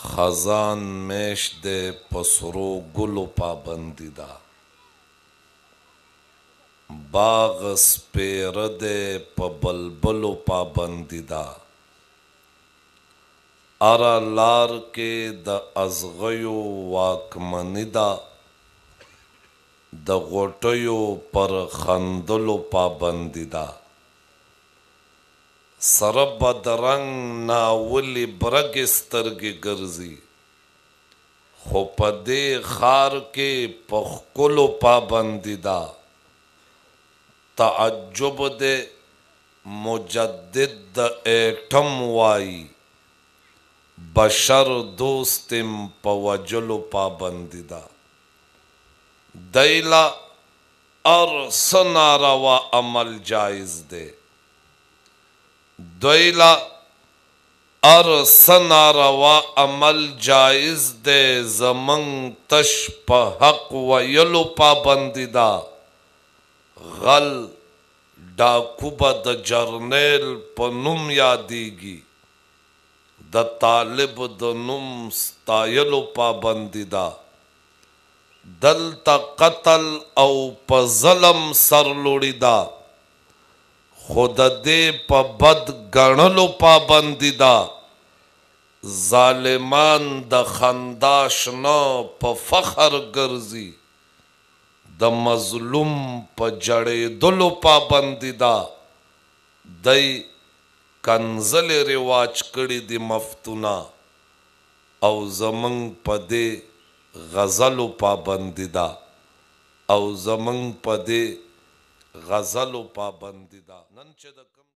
خزان میش دے پسرو گلو پابندی دا باغ سپیر دے پا بلبلو پابندی دا ارا لار کے دا ازغیو واکمنی دا دا غوٹیو پر خندلو پابندی دا سرب درنگ ناولی برگ استرگی گرزی خو پا دے خار کے پخکلو پابندی دا تعجب دے مجدد دا ایٹم وائی بشر دوستم پا وجلو پابندی دا دیلا ارسنا روا عمل جائز دے دیلا ارسنا روا عمل جائز دے زمن تش پا حق ویلو پابندی دا غل ڈاکوبا دا جرنیل پا نم یادیگی دا طالب دا نم ستایلو پابندی دا دلتا قتل او پا ظلم سر لوڑی دا خود دے پا بد گنلو پابندی دا ظالمان دا خنداشنا پا فخر گرزی دا مظلوم پا جڑے دلو پابندی دا دی کنزل رواج کری دی مفتونا او زمن پا دے غزلو پابندی دا او زمن پا دے غزلو پابندی دا